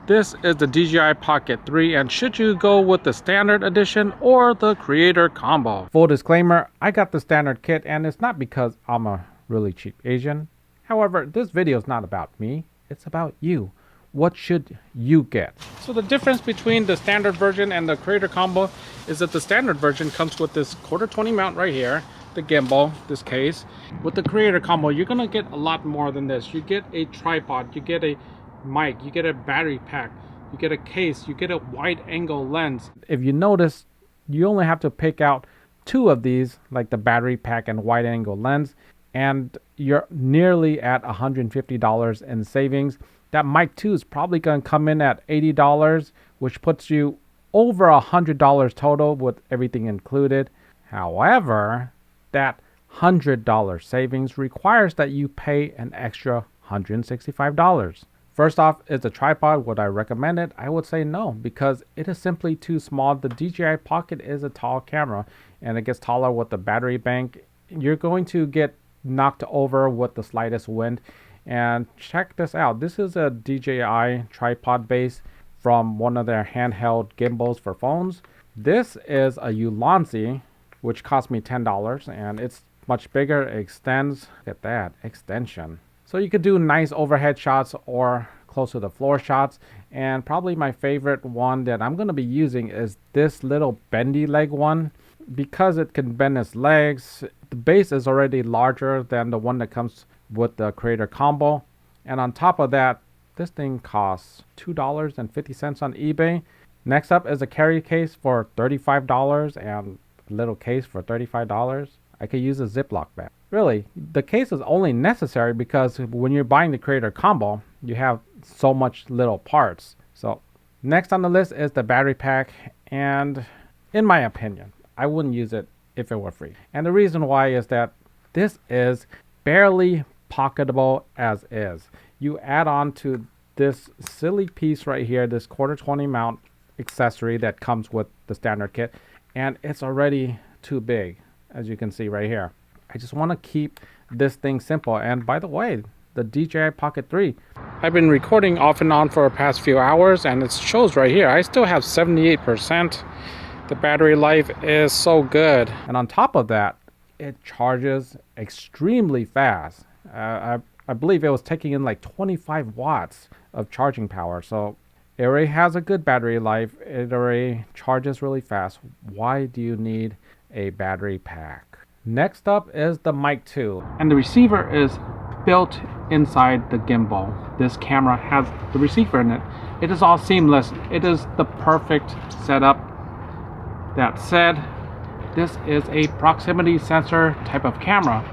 This is the DJI Pocket 3, and should you go with the standard edition or the creator combo? Full disclaimer, I got the standard kit, and it's not because I'm a really cheap Asian. However, this video is not about me, it's about you. What should you get? So the difference between the standard version and the creator combo is that the standard version comes with this quarter 20 mount right here, the gimbal, this case. With the creator combo, you're gonna get a lot more than this. You get a tripod, you get a mic, you get a battery pack, you get a case, you get a wide angle lens. If you notice, you only have to pick out two of these, like the battery pack and wide angle lens, and you're nearly at $150 in savings. That mic 2 is probably going to come in at $80, which puts you over $100 total with everything included. However, that $100 savings requires that you pay an extra $165. First off, is the tripod, would I recommend it? I would say no, because it is simply too small. The DJI Pocket is a tall camera, and it gets taller with the battery bank. You're going to get knocked over with the slightest wind. And check this out. This is a DJI tripod base from one of their handheld gimbals for phones. This is a Ulanzi, which cost me $10, and it's much bigger. It extends. Look at that extension. So you could do nice overhead shots or close to the floor shots. And probably my favorite one that I'm going to be using is this little bendy leg one. Because it can bend its legs, the base is already larger than the one that comes with the creator combo, and on top of that, this thing costs $2.50 on eBay. Next up is a carry case for $35 and a little case for $35. I could use a Ziploc bag. Really, the case is only necessary because when you're buying the creator combo, you have so much little parts. So next on the list is the battery pack, and in my opinion, I wouldn't use it if it were free. And the reason why is that this is barely pocketable as is. You add on to this silly piece right here, this quarter 20 mount accessory that comes with the standard kit, and it's already too big, as you can see right here. I just want to keep this thing simple. And by the way, the DJI Pocket 3, I've been recording off and on for the past few hours, and it shows right here I still have 78%. The battery life is so good, and on top of that, it charges extremely fast. I believe it was taking in like 25 watts of charging power, so it already has a good battery life. It already charges really fast. Why do you need a battery pack? Next up is the mic 2, and the receiver is built inside the gimbal. This camera has the receiver in it. It is all seamless. It is the perfect setup. That said, this is a proximity sensor type of camera.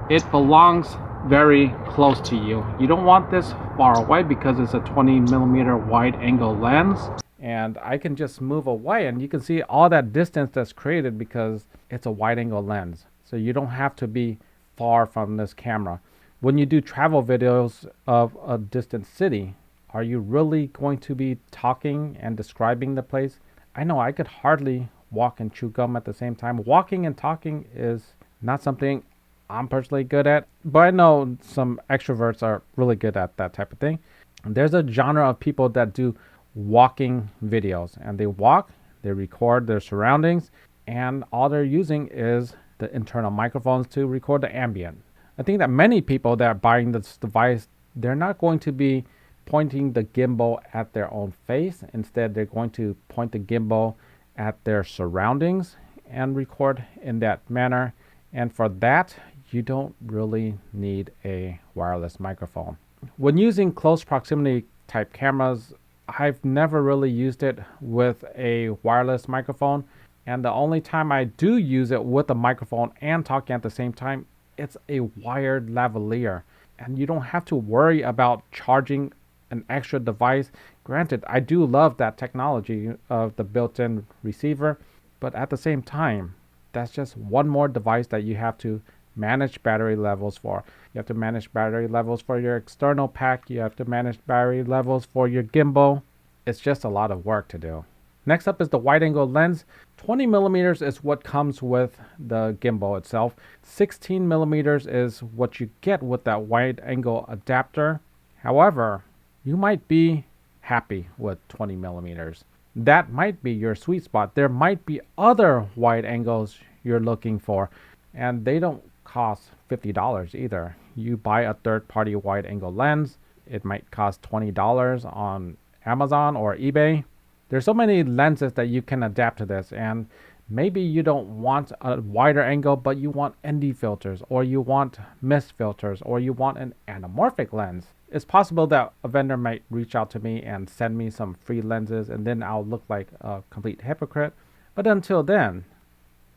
It belongs very close to you. You don't want this far away because it's a 20mm wide angle lens, and I can just move away and you can see all that distance that's created because it's a wide angle lens. So you don't have to be far from this camera. When you do travel videos of a distant city, are you really going to be talking and describing the place? I know I could hardly walk and chew gum at the same time. Walking and talking is not something I'm personally good at, but I know some extroverts are really good at that type of thing. And there's a genre of people that do walking videos, and they walk, they record their surroundings, and all they're using is the internal microphones to record the ambient. I think that many people that are buying this device, they're not going to be pointing the gimbal at their own face. Instead, they're going to point the gimbal at their surroundings and record in that manner. And for that, you don't really need a wireless microphone. When using close proximity type cameras, I've never really used it with a wireless microphone. And the only time I do use it with a microphone and talking at the same time, it's a wired lavalier. And you don't have to worry about charging an extra device. Granted, I do love that technology of the built-in receiver, but at the same time, that's just one more device that you have to manage battery levels for. You have to manage battery levels for your external pack. You have to manage battery levels for your gimbal. It's just a lot of work to do. Next up is the wide angle lens. 20mm is what comes with the gimbal itself. 16mm is what you get with that wide angle adapter. However, you might be happy with 20 millimeters. That might be your sweet spot. There might be other wide angles you're looking for, and they don't cost $50 either. You buy a third-party wide angle lens, it might cost $20 on Amazon or eBay. There's so many lenses that you can adapt to this, and maybe you don't want a wider angle, but you want ND filters, or you want mist filters, or you want an anamorphic lens. It's possible that a vendor might reach out to me and send me some free lenses, and then I'll look like a complete hypocrite. But until then,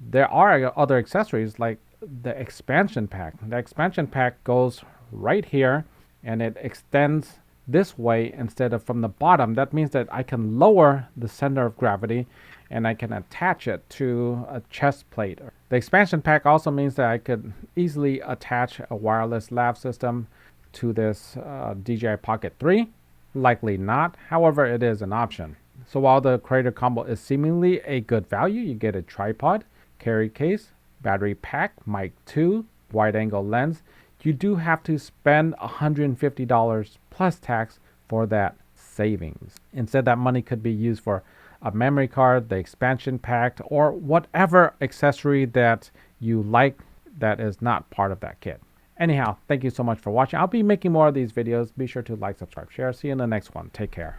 there are other accessories like the expansion pack. The expansion pack goes right here, and it extends this way instead of from the bottom. That means that I can lower the center of gravity and I can attach it to a chest plate. The expansion pack also means that I could easily attach a wireless lav system to this DJI Pocket 3. Likely not, however, it is an option. So while the Creator Combo is seemingly a good value, you get a tripod, carry case, battery pack, mic 2, wide angle lens, you do have to spend $150 plus tax for that savings. Instead, that money could be used for a memory card, the expansion pack, or whatever accessory that you like that is not part of that kit. Anyhow, thank you so much for watching. I'll be making more of these videos. Be sure to like, subscribe, share. See you in the next one. Take care.